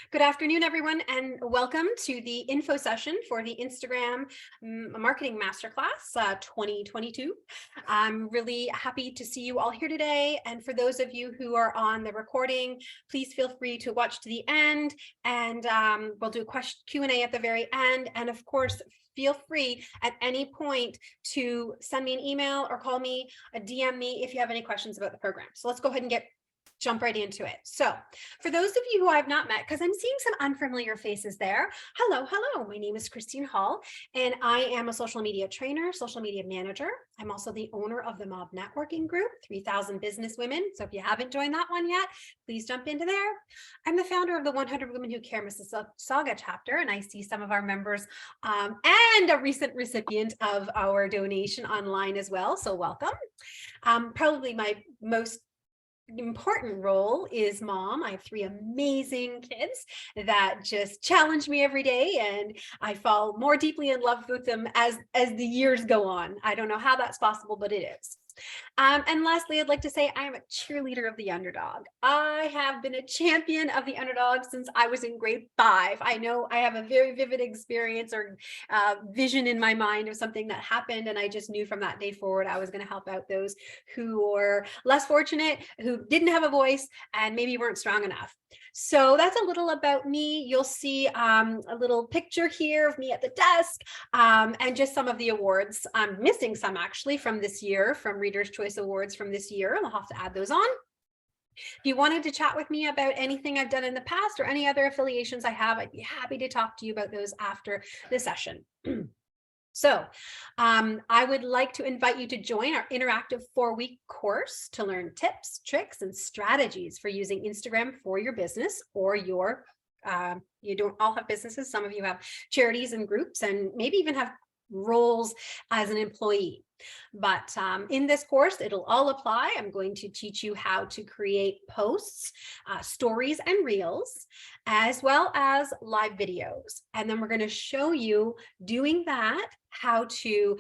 Good afternoon, everyone, and welcome to the info session for the Instagram Marketing Masterclass 2022. I'm really happy to see you all here today. And for those of you who are on the recording, please feel free to watch to the end, and we'll do a Q&A at the very end. And of course, feel free at any point to send me an email or call me, DM me if you have any questions about the program. So let's go ahead and jump right into it. So for those of you who I've not met, because I'm seeing some unfamiliar faces there, hello. My name is Christine Hall, and I am a social media trainer, social media manager. I'm also the owner of the MAWB networking group, 3,000 Business Women. So if you haven't joined that one yet, please jump into there. I'm the founder of the 100 Women Who Care Mississauga chapter, and I see some of our members and a recent recipient of our donation online as well. So welcome. Probably my most important role is mom. I have 3 amazing kids that just challenge me every day, and I fall more deeply in love with them as the years go on. I don't know how that's possible, but it is. And lastly, I'd like to say I am a cheerleader of the underdog. I have been a champion of the underdog since I was in grade 5. I know I have a very vivid experience or vision in my mind of something that happened, and I just knew from that day forward I was going to help out those who were less fortunate, who didn't have a voice, and maybe weren't strong enough. So that's a little about me. You'll see a little picture here of me at the desk, and just some of the awards. I'm missing some actually from this year, from Reader's Choice Awards from this year, and I'll have to add those on. If you wanted to chat with me about anything I've done in the past or any other affiliations I have, I'd be happy to talk to you about those after the session. So I would like to invite you to join our interactive 4-week course to learn tips, tricks, and strategies for using Instagram for your business or your, you don't all have businesses. Some of you have charities and groups, and maybe even have roles as an employee. But in this course, it'll all apply. I'm going to teach you how to create posts, stories, and reels, as well as live videos. And then we're going to show you doing that, how to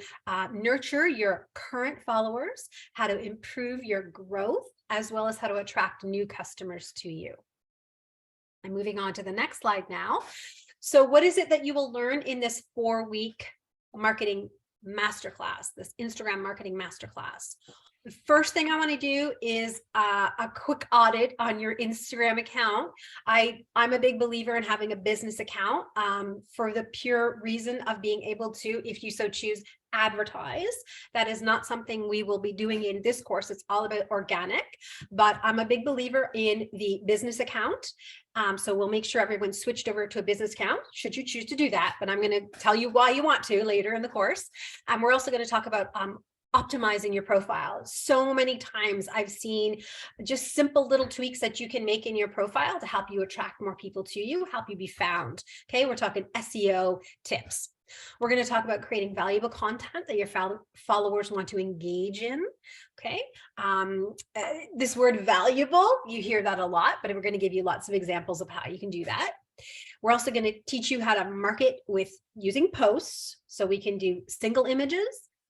nurture your current followers, how to improve your growth, as well as how to attract new customers to you. I'm moving on to the next slide now. So what is it that you will learn in this 4-week marketing masterclass, this Instagram marketing masterclass? The first thing I want to do is a quick audit on your Instagram account. I'm a big believer in having a business account for the pure reason of being able to, if you so choose, advertise. That is not something we will be doing in this course. It's all about organic, but I'm a big believer in the business account. So we'll make sure everyone's switched over to a business account should you choose to do that, but I'm going to tell you why you want to later in the course. We're also going to talk about optimizing your profile. So many times I've seen just simple little tweaks that you can make in your profile to help you attract more people to you, help you be found. Okay, we're talking SEO tips. We're going to talk about creating valuable content that your followers want to engage in. Okay, this word valuable, you hear that a lot, but we're going to give you lots of examples of how you can do that. We're also going to teach you how to market with using posts. So we can do single images,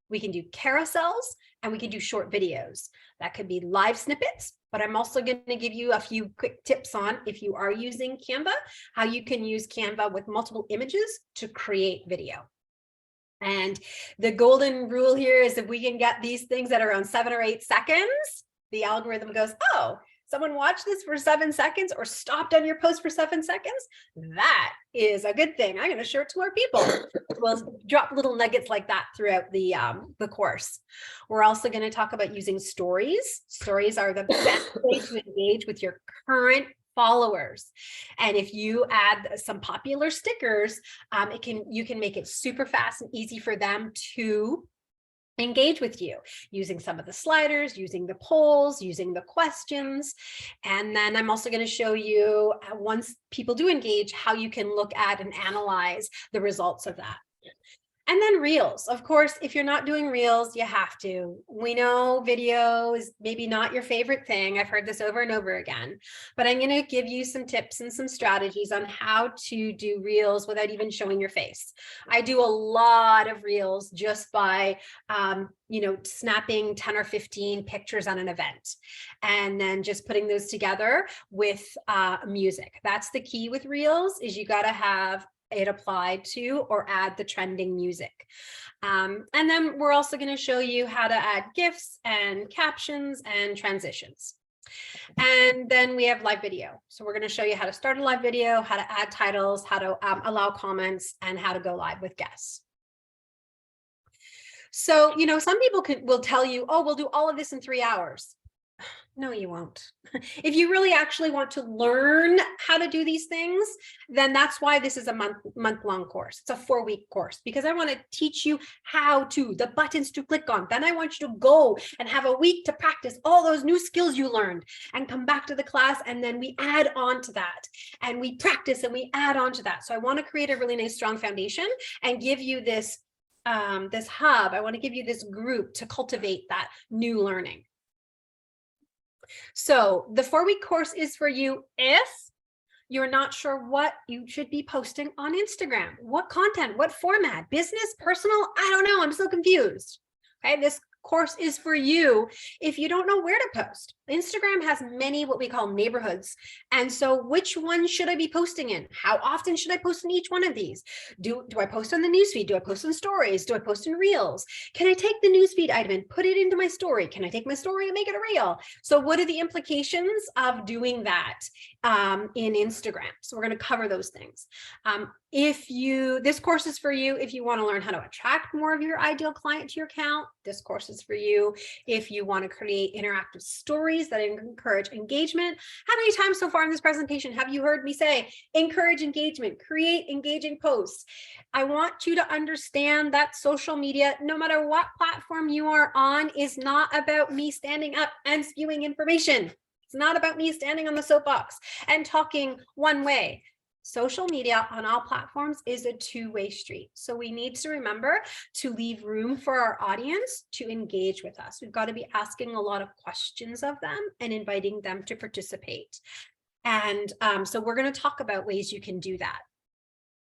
we can do carousels, and we can do short videos. That could be live snippets, but I'm also going to give you a few quick tips on, if you are using Canva, how you can use Canva with multiple images to create video. And the golden rule here is if we can get these things at around 7 or 8 seconds, the algorithm goes, oh, someone watched this for 7 seconds or stopped on your post for 7 seconds. That is a good thing. I'm going to share it to more people. We'll drop little nuggets like that throughout the course. We're also going to talk about using stories. Stories are the best way to engage with your current followers. And if you add some popular stickers, you can make it super fast and easy for them to engage with you using some of the sliders, using the polls, using the questions. And then I'm also going to show you, once people do engage, how you can look at and analyze the results of that. And then reels. Of course, if you're not doing reels, you have to. We know video is maybe not your favorite thing. I've heard this over and over again, but I'm going to give you some tips and some strategies on how to do reels without even showing your face. I do a lot of reels just by, snapping 10 or 15 pictures on an event and then just putting those together with music. That's the key with reels, is you got to have it applied to or add the trending music. And then we're also going to show you how to add GIFs and captions and transitions. And then we have live video. So we're going to show you how to start a live video, how to add titles, how to allow comments, and how to go live with guests. So, some people will tell you, oh, we'll do all of this in 3 hours. No, you won't. If you really actually want to learn how to do these things, then that's why this is a month-long course. It's a 4-week course, because I want to teach you the buttons to click on. Then I want you to go and have a week to practice all those new skills you learned and come back to the class. And then we add on to that and we practice and we add on to that. So I want to create a really nice, strong foundation and give you this hub. I want to give you this group to cultivate that new learning. So the 4-week course is for you if you're not sure what you should be posting on Instagram. What content, what format, business, personal? I don't know. I'm so confused. Okay, this course is for you if you don't know where to post. Instagram has many what we call neighborhoods. And so which one should I be posting in? How often should I post in each one of these? Do I post on the newsfeed? Do I post in stories? Do I post in reels? Can I take the newsfeed item and put it into my story? Can I take my story and make it a reel? So what are the implications of doing that in Instagram? So we're going to cover those things. This course is for you if you want to learn how to attract more of your ideal client to your account. This course is for you if you want to create interactive stories that encourage engagement. How many times so far in this presentation have you heard me say, encourage engagement, create engaging posts? I want you to understand that social media, no matter what platform you are on, is not about me standing up and spewing information. It's not about me standing on the soapbox and talking one way. Social media on all platforms is a two-way street. So we need to remember to leave room for our audience to engage with us. We've got to be asking a lot of questions of them and inviting them to participate. And so we're going to talk about ways you can do that.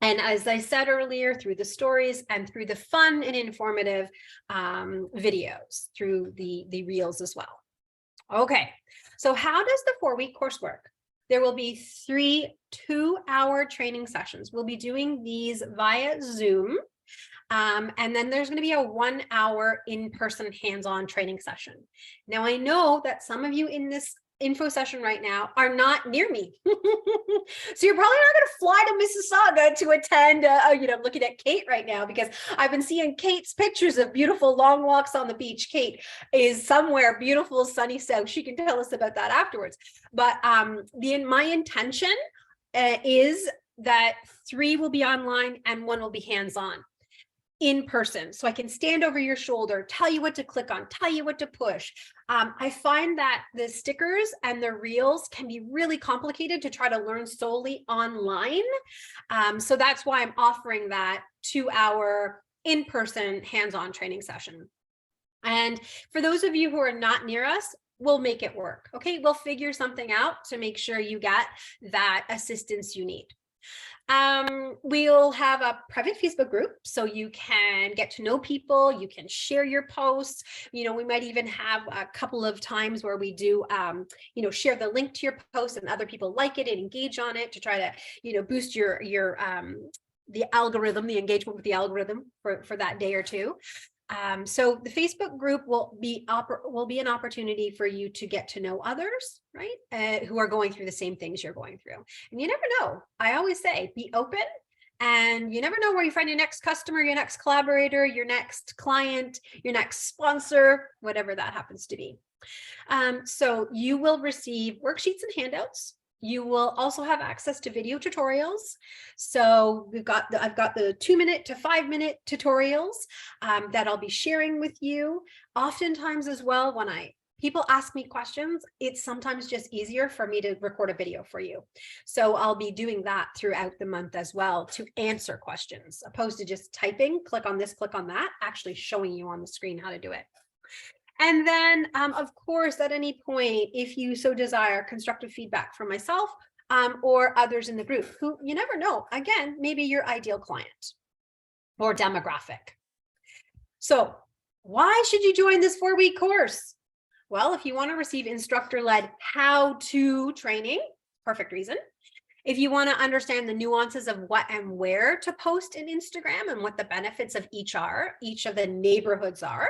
And as I said earlier, through the stories and through the fun and informative videos, through the reels as well. Okay, so how does the 4-week course work? There will be 3 2-hour training sessions. We'll be doing these via Zoom. And then there's going to be a 1-hour in-person hands-on training session. Now, I know that some of you in this info session right now are not near me. So you're probably not going to fly to Mississauga to attend, I'm looking at Kate right now because I've been seeing Kate's pictures of beautiful long walks on the beach. Kate is somewhere beautiful, sunny south. She can tell us about that afterwards. But my intention is that 3 will be online and 1 will be hands-on. In person, so I can stand over your shoulder, tell you what to click on, tell you what to push. I find that the stickers and the reels can be really complicated to try to learn solely online. So that's why I'm offering that 2-hour in-person hands-on training session. And for those of you who are not near us, we'll make it work. Okay, we'll figure something out to make sure you get that assistance you need. We'll have a private Facebook group so you can get to know people, you can share your posts. We might even have a couple of times where we do, share the link to your post and other people like it and engage on it to try to, boost the algorithm, the engagement with the algorithm for that day or two. So the Facebook group will be an opportunity for you to get to know others, right? Who are going through the same things you're going through. And you never know. I always say, be open, and you never know where you find your next customer, your next collaborator, your next client, your next sponsor, whatever that happens to be. So you will receive worksheets and handouts. You will also have access to video tutorials. So I've got the 2-minute to 5-minute tutorials that I'll be sharing with you. Oftentimes as well, when I people ask me questions, it's sometimes just easier for me to record a video for you. So I'll be doing that throughout the month as well to answer questions, opposed to just typing, click on this, click on that, actually showing you on the screen how to do it. And then, of course, at any point, if you so desire, constructive feedback from myself or others in the group who, you never know, again, maybe your ideal client or demographic. So why should you join this 4-week course? Well, if you want to receive instructor-led how-to training, perfect reason. If you want to understand the nuances of what and where to post in Instagram and what the benefits of each of the neighborhoods are.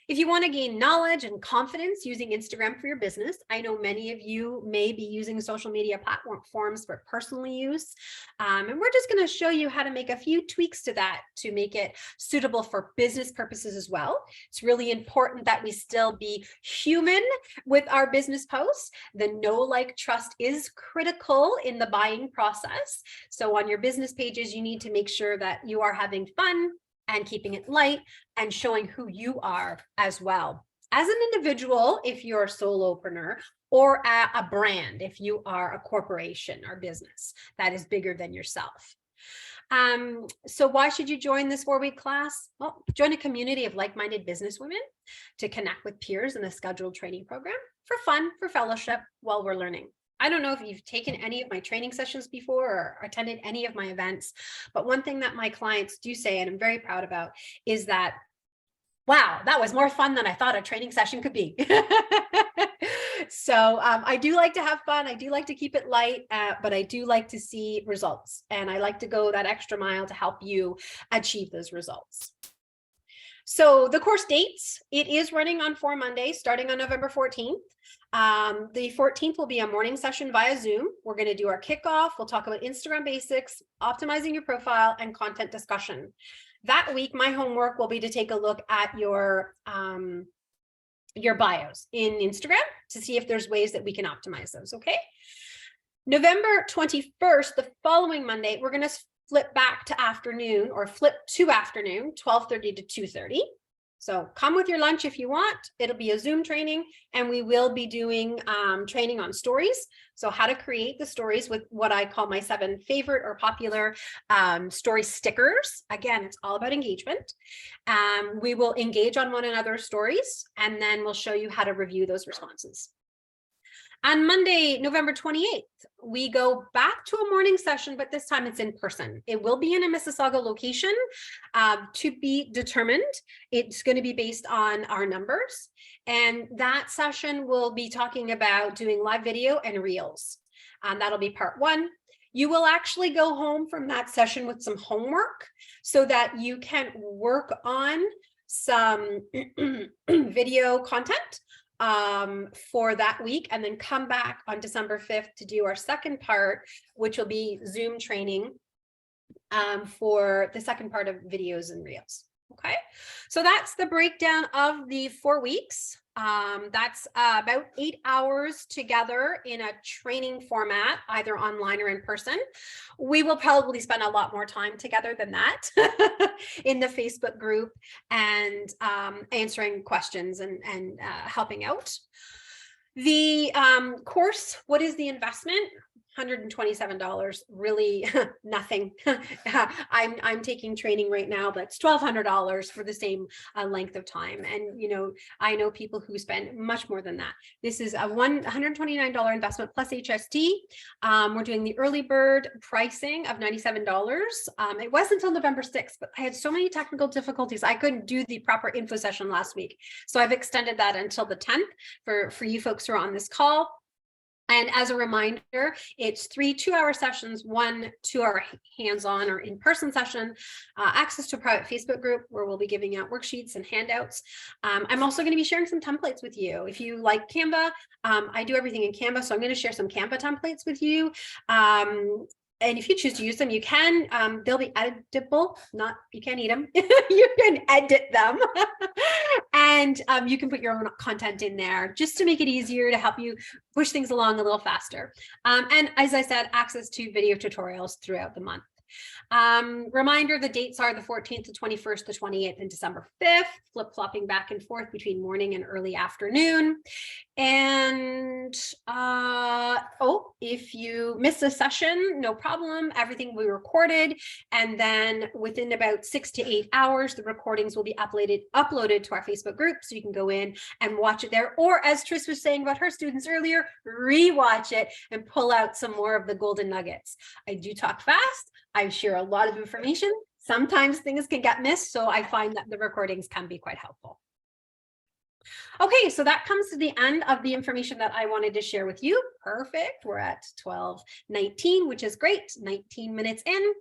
If you want to gain knowledge and confidence using Instagram for your business, I know many of you may be using social media platforms for personal use. And we're just going to show you how to make a few tweaks to that to make it suitable for business purposes as well. It's really important that we still be human with our business posts. The know, like, trust is critical in the buying process. So on your business pages, you need to make sure that you are having fun and keeping it light and showing who you are as well. As an individual, if you're a solopreneur, or a brand, if you are a corporation or business that is bigger than yourself. So why should you join this 4-week class? Well, join a community of like-minded businesswomen to connect with peers in a scheduled training program for fun, for fellowship while we're learning. I don't know if you've taken any of my training sessions before or attended any of my events, but one thing that my clients do say, and I'm very proud about, is that, wow, that was more fun than I thought a training session could be. So I do like to have fun. I do like to keep it light, but I do like to see results. And I like to go that extra mile to help you achieve those results. So the course dates, it is running on 4 Mondays, starting on November 14th. The 14th will be a morning session via Zoom. We're going to do our kickoff. We'll talk about Instagram basics, optimizing your profile, and content discussion. That week, my homework will be to take a look at your bios in Instagram to see if there's ways that we can optimize those, okay? November 21st, the following Monday, we're going to flip back to afternoon, or flip to afternoon, 12:30 to 2:30. So come with your lunch if you want. It'll be a Zoom training, and we will be doing training on stories. So how to create the stories with what I call my 7 favorite or popular story stickers. Again, it's all about engagement. We will engage on one another's stories, and then we'll show you how to review those responses. On Monday, November 28th, we go back to a morning session, but this time it's in person. It will be in a Mississauga location to be determined. It's going to be based on our numbers. And that session will be talking about doing live video and reels. That'll be part 1. You will actually go home from that session with some homework so that you can work on some video content for that week, and then come back on December 5th to do our second part, which will be Zoom training for the second part of videos and reels. Okay, so that's the breakdown of the 4 weeks. That's about 8 hours together in a training format, either online or in person. We will probably spend a lot more time together than that in the Facebook group and answering questions and helping out. The course, what is the investment? $127, really nothing. I'm taking training right now, but it's $1,200 for the same length of time. And, you know, I know people who spend much more than that. This is a $129 investment plus HST. We're doing the early bird pricing of $97. It was until November 6th, but I had so many technical difficulties. I couldn't do the proper info session last week. So I've extended that until the 10th for you folks who are on this call. And as a reminder, it's 3 2-hour sessions, 1 2-hour hands-on or in-person session, access to a private Facebook group where we'll be giving out worksheets and handouts. I'm also going to be sharing some templates with you. If you like Canva, I do everything in Canva, so I'm going to share some Canva templates with you. And if you choose to use them, you can. They'll be editable, you can't eat them. You can edit them. And you can put your own content in there just to make it easier to help you push things along a little faster. And as I said, access to video tutorials throughout the month. Reminder, the dates are the 14th, the 21st, the 28th, and December 5th, flip-flopping back and forth between morning and early afternoon. And if you miss a session, no problem. Everything will be recorded. And then within about 6 to 8 hours, the recordings will be uploaded to our Facebook group. So you can go in and watch it there. Or as Tris was saying about her students earlier, rewatch it and pull out some more of the golden nuggets. I do talk fast. I share a lot of information. Sometimes things can get missed. So I find that the recordings can be quite helpful. Okay, so that comes to the end of the information that I wanted to share with you. Perfect. We're at 12:19, which is great. 19 minutes in.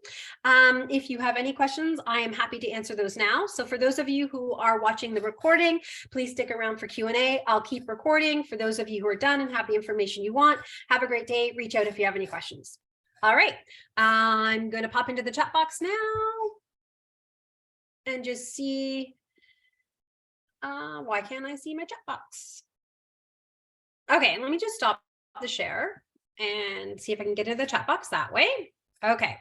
If you have any questions, I am happy to answer those now. So for those of you who are watching the recording, please stick around for Q&A. I'll keep recording. For those of you who are done and have the information you want, have a great day. Reach out if you have any questions. All right, I'm going to pop into the chat box now and just see. Why can't I see my chat box? Okay, let me just stop the share and see if I can get into the chat box that way. Okay.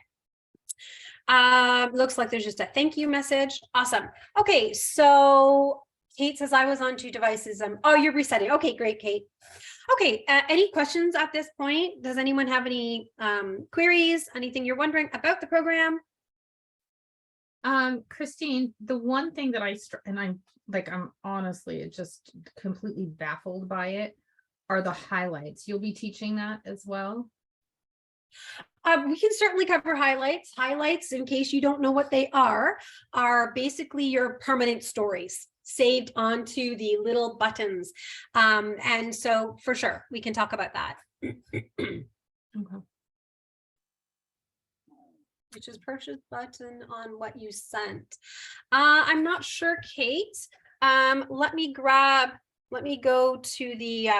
Looks like there's just a thank you message. Awesome. Okay, so Kate says I was on 2 devices. Oh, you're resetting. Okay, great, Kate. Okay, any questions at this point? Does anyone have any queries? Anything you're wondering about the program? Christine, the one thing that I'm honestly just completely baffled by it are the highlights. You'll be teaching that as well? We can certainly cover highlights. Highlights, in case you don't know what they are basically your permanent stories saved onto the little buttons. And so for sure, we can talk about that. Okay. Which is purchase button on what you sent. I'm not sure, Kate. Let me go to the,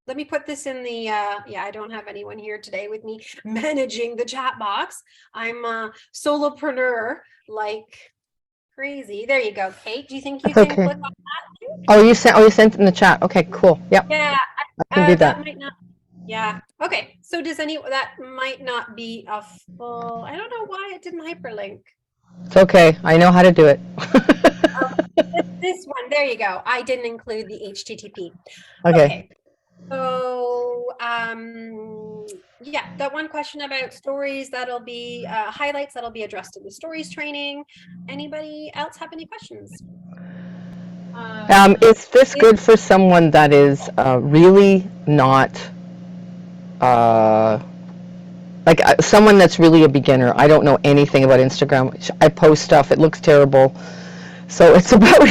let me put this in the, yeah, I don't have anyone here today with me managing the chat box. I'm a solopreneur like crazy. There you go, Kate. Do you think you can click on that too? Oh, you sent it in the chat. Okay, cool. Yep. Yeah, I can do that. might not. Yeah. Okay. So that might not be a full, I don't know why it didn't hyperlink. It's okay. I know how to do it. This one, there you go. I didn't include the HTTP. Okay. So, yeah, that one question about stories, that'll be highlights that'll be addressed in the stories training. Anybody else have any questions? Is this good for someone that is really not like someone that's really a beginner? I don't know anything about Instagram. I post stuff. It looks terrible. So it's about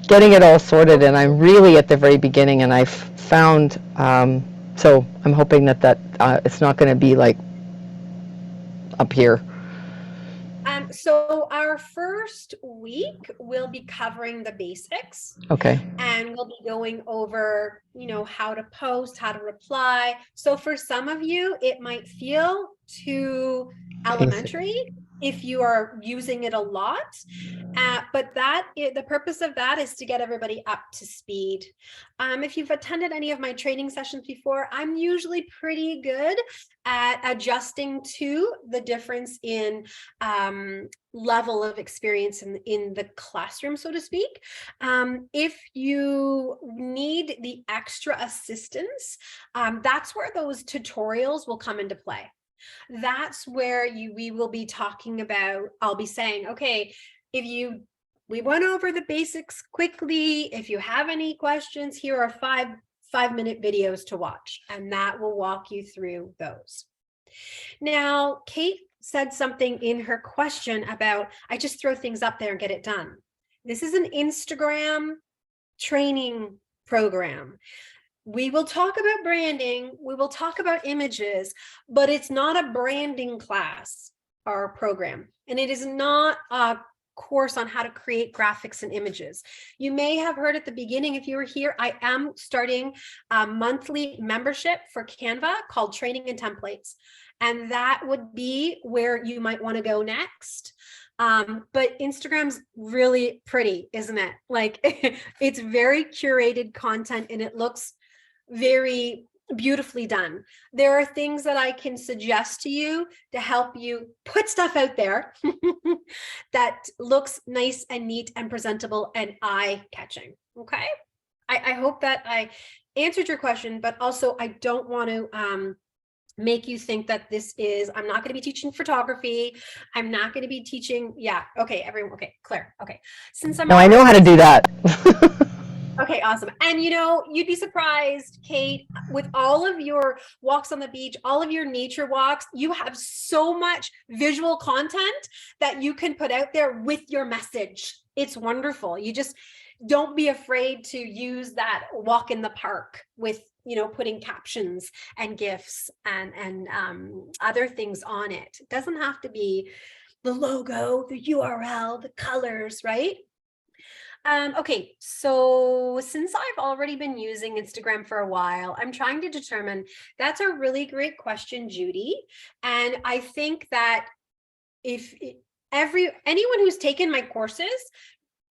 getting it all sorted, and I'm really at the very beginning, and I've found, so I'm hoping that it's not going to be like up here. So our first week we'll be covering the basics. Okay. And we'll be going over, how to post, how to reply. So for some of you, it might feel too elementary if you are using it a lot. But the purpose of that is to get everybody up to speed. If you've attended any of my training sessions before, I'm usually pretty good at adjusting to the difference in level of experience in the classroom, so to speak. If you need the extra assistance, that's where those tutorials will come into play. That's where we will be talking about, I'll be saying, okay, we went over the basics quickly. If you have any questions, here are 5-minute videos to watch, and that will walk you through those. Now, Kate said something in her question about, I just throw things up there and get it done. This is an Instagram training program. We will talk about branding, we will talk about images, but it's not a branding class or program. And it is not a course on how to create graphics and images. You may have heard at the beginning, if you were here, I am starting a monthly membership for Canva called Training and Templates. And that would be where you might want to go next. But Instagram's really pretty, isn't it? Like it's very curated content, and it looks very beautifully done. There are things that I can suggest to you to help you put stuff out there that looks nice and neat and presentable and eye-catching. Okay. I hope that I answered your question, but also I don't want to make you think that this is, I'm not going to be teaching photography. I'm not going to be teaching. Yeah. Okay. Everyone. Okay. Claire. Okay. Since I'm No, I know how to do that. okay, awesome. And you'd be surprised, Kate, with all of your walks on the beach, all of your nature walks, you have so much visual content that you can put out there with your message. It's wonderful. You just don't be afraid to use that walk in the park with, putting captions and GIFs and other things on it. It doesn't have to be the logo, the URL, the colors, right? Okay, so since I've already been using Instagram for a while, I'm trying to determine, that's a really great question, Judy. And I think that if anyone who's taken my courses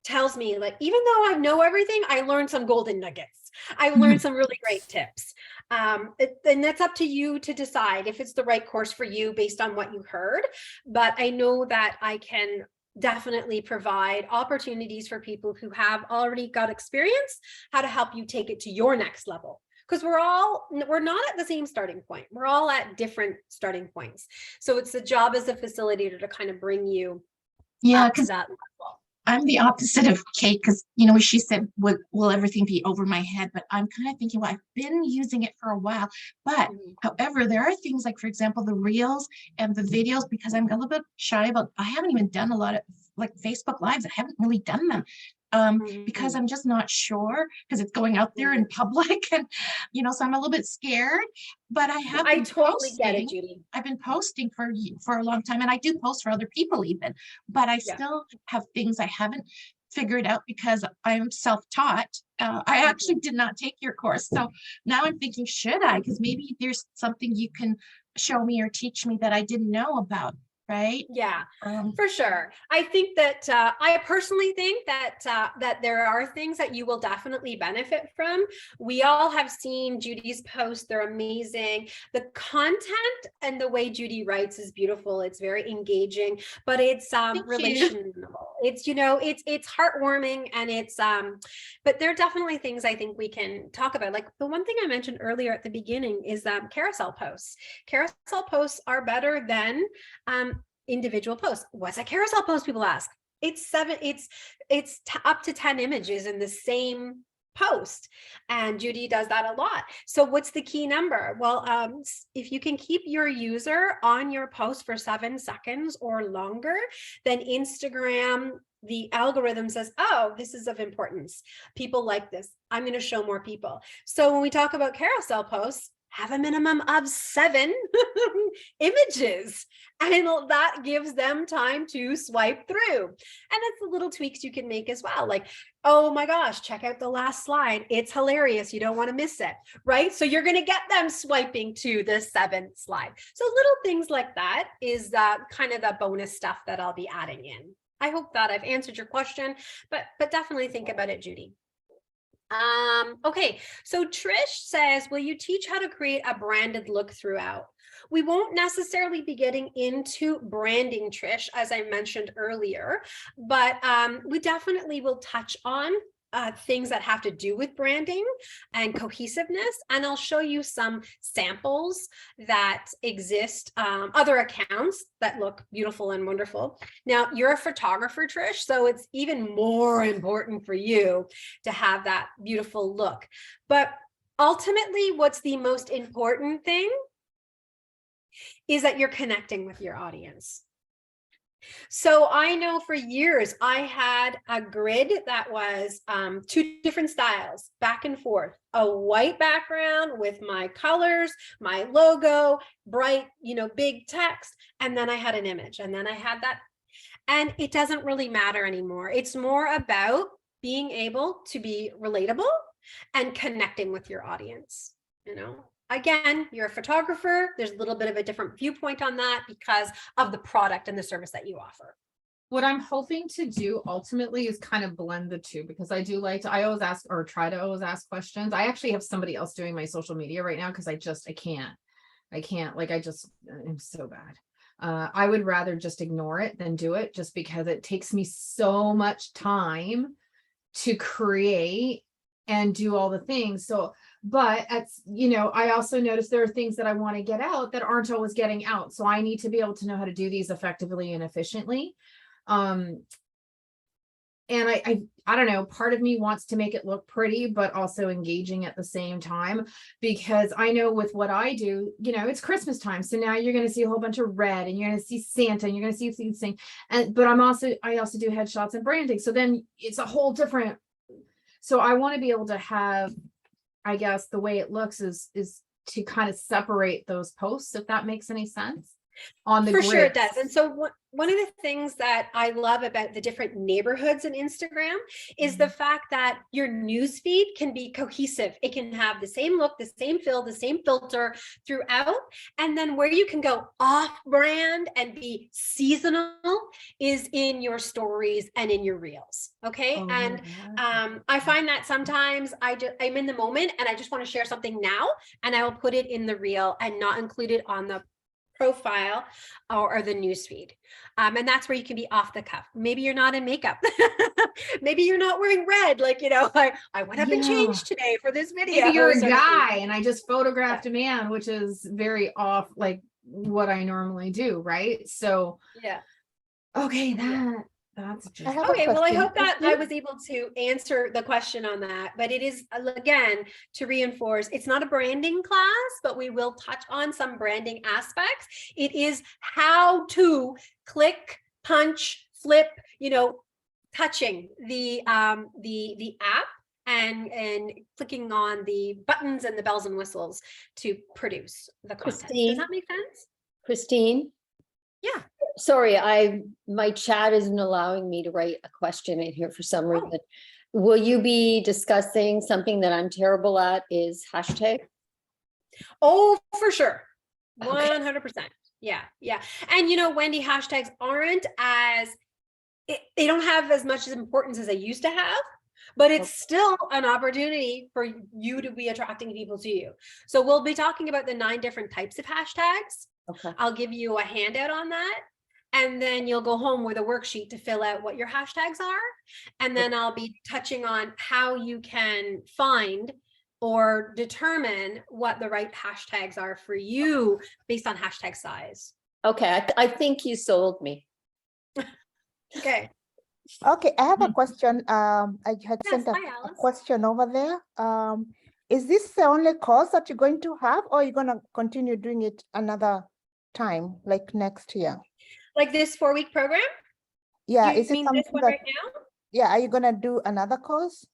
tells me, like, even though I know everything, I learned some golden nuggets. I learned some really great tips. And that's up to you to decide if it's the right course for you based on what you heard. But I know that I can definitely provide opportunities for people who have already got experience, how to help you take it to your next level. Because we're not at the same starting point. We're all at different starting points. So it's the job as a facilitator to kind of bring you up to that level. I'm the opposite of Kate, because she said, will everything be over my head? But I'm kind of thinking, well, I've been using it for a while. But however, there are things like, for example, the reels and the videos, because I'm a little bit shy about, I haven't even done a lot of like Facebook Lives. I haven't really done them. Because I'm just not sure, because it's going out there in public, and so I'm a little bit scared. But I totally get it, Judy. I've been posting for a long time, and I do post for other people even, but I still have things I haven't figured out because I'm self-taught. I actually did not take your course, so now I'm thinking, should I? Because maybe there's something you can show me or teach me that I didn't know about. Right? Yeah, for sure. I think that I personally think that that there are things that you will definitely benefit from. We all have seen Judy's posts. They're amazing. The content and the way Judy writes is beautiful. It's very engaging, but it's relational. It's it's heartwarming, and it's but there are definitely things I think we can talk about. Like the one thing I mentioned earlier at the beginning is carousel posts. Carousel posts are better than individual posts. What's a carousel post? People ask. It's up to 10 images in the same post, and Judy does that a lot. So what's the key number? Well, if you can keep your user on your post for 7 seconds or longer, then Instagram, the algorithm says, oh, this is of importance. People like this. I'm going to show more people. So when we talk about carousel posts, have a minimum of 7 images, and that gives them time to swipe through. And it's the little tweaks you can make as well. Like, oh my gosh, check out the last slide. It's hilarious. You don't want to miss it, right? So you're going to get them swiping to the 7th slide. So little things like that is kind of the bonus stuff that I'll be adding in. I hope that I've answered your question, but definitely think about it, Judy. Okay, so Trish says, will you teach how to create a branded look throughout? We won't necessarily be getting into branding, Trish, as I mentioned earlier, but we definitely will touch on things that have to do with branding and cohesiveness. And I'll show you some samples that exist, other accounts that look beautiful and wonderful. Now, you're a photographer, Trish, so it's even more important for you to have that beautiful look. But ultimately, what's the most important thing is that you're connecting with your audience. So I know for years I had a grid that was 2 different styles, back and forth, a white background with my colors, my logo, bright, big text, and then I had an image, and then I had that. And it doesn't really matter anymore. It's more about being able to be relatable and connecting with your audience, Again, you're a photographer. There's a little bit of a different viewpoint on that because of the product and the service that you offer. What I'm hoping to do ultimately is kind of blend the two, because I do like to, I always ask, or try to always ask questions. I actually have somebody else doing my social media right now because I can't, I'm so bad. I would rather just ignore it than do it, just because it takes me so much time to create and do all the things. So, but I also notice there are things that I want to get out that aren't always getting out. So I need to be able to know how to do these effectively and efficiently. And I don't know, part of me wants to make it look pretty, but also engaging at the same time, because I know with what I do, it's Christmas time. So now you're going to see a whole bunch of red, and you're going to see Santa, and you're going to see these things. But I also do headshots and branding. So then it's a whole different, so I want to be able to have, I guess the way it looks is to kind of separate those posts, if that makes any sense. On the For sure it grids. does. And so one of the things that I love about the different neighborhoods in Instagram is the fact that your news feed can be cohesive. It can have the same look, the same feel, the same filter throughout. And then where you can go off brand and be seasonal is in your stories and in your reels. Okay. Oh, And yeah. I find that sometimes I'm in the moment and I just want to share something now, and I will put it in the reel and not include it on the profile or the newsfeed. And that's where you can be off the cuff. Maybe you're not in makeup. Maybe you're not wearing red. Like, I went up and changed today for this video. Maybe you're a guy and I just photographed a man, which is very off, like what I normally do. Right. So, yeah. Okay. That's just okay. Well, I hope that I was able to answer the question on that, but it is, again, to reinforce, it's not a branding class, but we will touch on some branding aspects. It is how to click, punch, flip, touching the app and clicking on the buttons and the bells and whistles to produce the content. Does that make sense? Christine? Yeah. Sorry, my chat isn't allowing me to write a question in here for some reason. Will you be discussing something that I'm terrible at, is hashtag? Oh, for sure. 100%. Yeah. Yeah. And Wendy, hashtags aren't they don't have as much importance as they used to have, but it's still an opportunity for you to be attracting people to you. So we'll be talking about the 9 different types of hashtags. Okay. I'll give you a handout on that. And then you'll go home with a worksheet to fill out what your hashtags are. And then I'll be touching on how you can find or determine what the right hashtags are for you based on hashtag size. Okay, I think you sold me. Okay. Okay, I have a question. I had Yes, sent a hi, Alice. question over there. Is this the only course that you're going to have, or are you going to continue doing it another time, like next year? Like this 4-week program? Yeah, You is it mean this something one that, right now? yeah, are you going to do another course?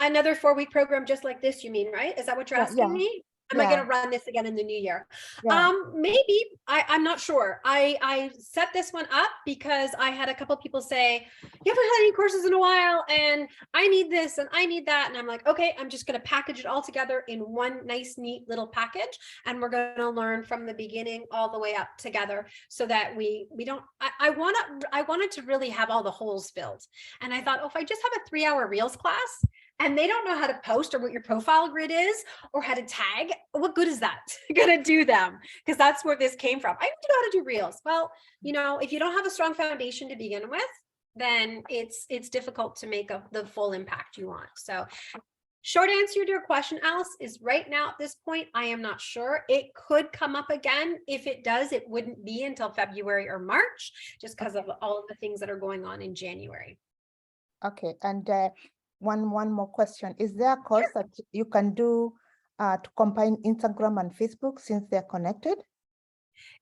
Another 4-week program just like this, you mean, right? Is that what you're asking Yeah. me? Am I going to run this again in the new year? Yeah. Maybe. I'm not sure. I set this one up because I had a couple people say, you haven't had any courses in a while, and I need this and I need that. And I'm like, okay, I'm just going to package it all together in one nice, neat little package. And we're going to learn from the beginning all the way up together so that we don't, I wanted to really have all the holes filled. And I thought, oh, if I just have a 3-hour Reels class, and they don't know how to post or what your profile grid is or how to tag, what good is that going to do them? Because that's where this came from. I don't know how to do Reels. Well, if you don't have a strong foundation to begin with, then it's difficult to make the full impact you want. So short answer to your question, Alice, is right now at this point, I am not sure. It could come up again. If it does, it wouldn't be until February or March, just because of all of the things that are going on in January. Okay, and one more question. Is there a course that you can do to combine Instagram and Facebook since they're connected?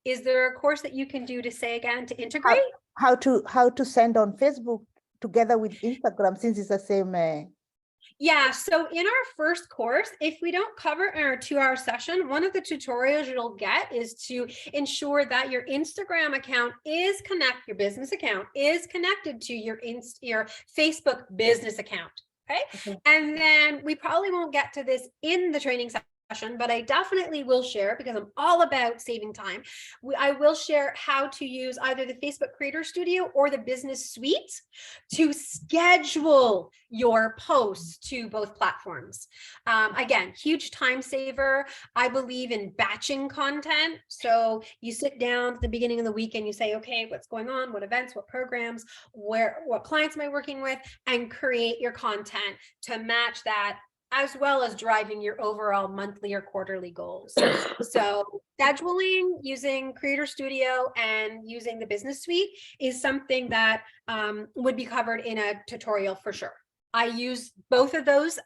Is there a course that you can do to say again to integrate? How to send on Facebook together with Instagram since it's the same? Yeah, so in our first course, if we don't cover in our 2-hour session, one of the tutorials you'll get is to ensure that your Instagram account is your business account is connected to your Facebook business account. Okay. And then we probably won't get to this in the training but I definitely will share, because I'm all about saving time. I will share how to use either the Facebook Creator Studio or the Business Suite to schedule your posts to both platforms. Again, huge time saver. I believe in batching content. So you sit down at the beginning of the week and you say, okay, what's going on? What events, what programs, what clients am I working with? And create your content to match that, as well as driving your overall monthly or quarterly goals. So scheduling using Creator Studio and using the Business Suite is something that would be covered in a tutorial for sure. I use both of those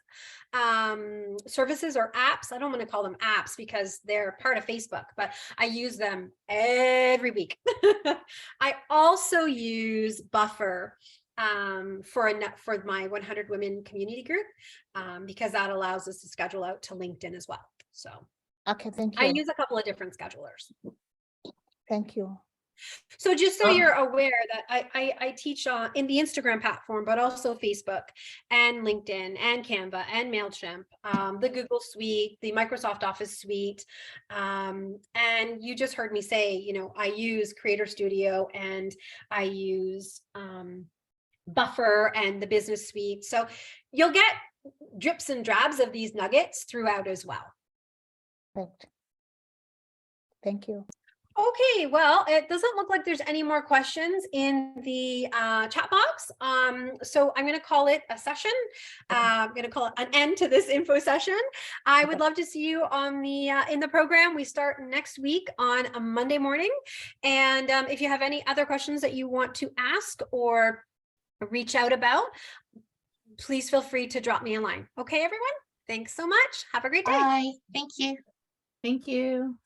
services or apps. I don't want to call them apps because they're part of Facebook, but I use them every week. I also use Buffer for my 100 Women community group, because that allows us to schedule out to LinkedIn as well. So Okay, thank I you. use a couple of different schedulers. Thank you. So just so you're aware that I teach in the Instagram platform, but also Facebook and LinkedIn and Canva and MailChimp, the Google Suite, the Microsoft Office Suite. And you just heard me say, you know, I use Creator Studio and I use Buffer and the Business Suite. So you'll get drips and drabs of these nuggets throughout as well. Perfect. Thank you. Okay, well, it doesn't look like there's any more questions in the chat box. So I'm going to call it a session. I'm going to call it an end to this info session. I would love to see you on the in the program. We start next week on a Monday morning. And if you have any other questions that you want to ask or reach out about, please feel free to drop me a line. Okay, everyone. Thanks so much. Have a great day. Bye. Thank you. Thank you.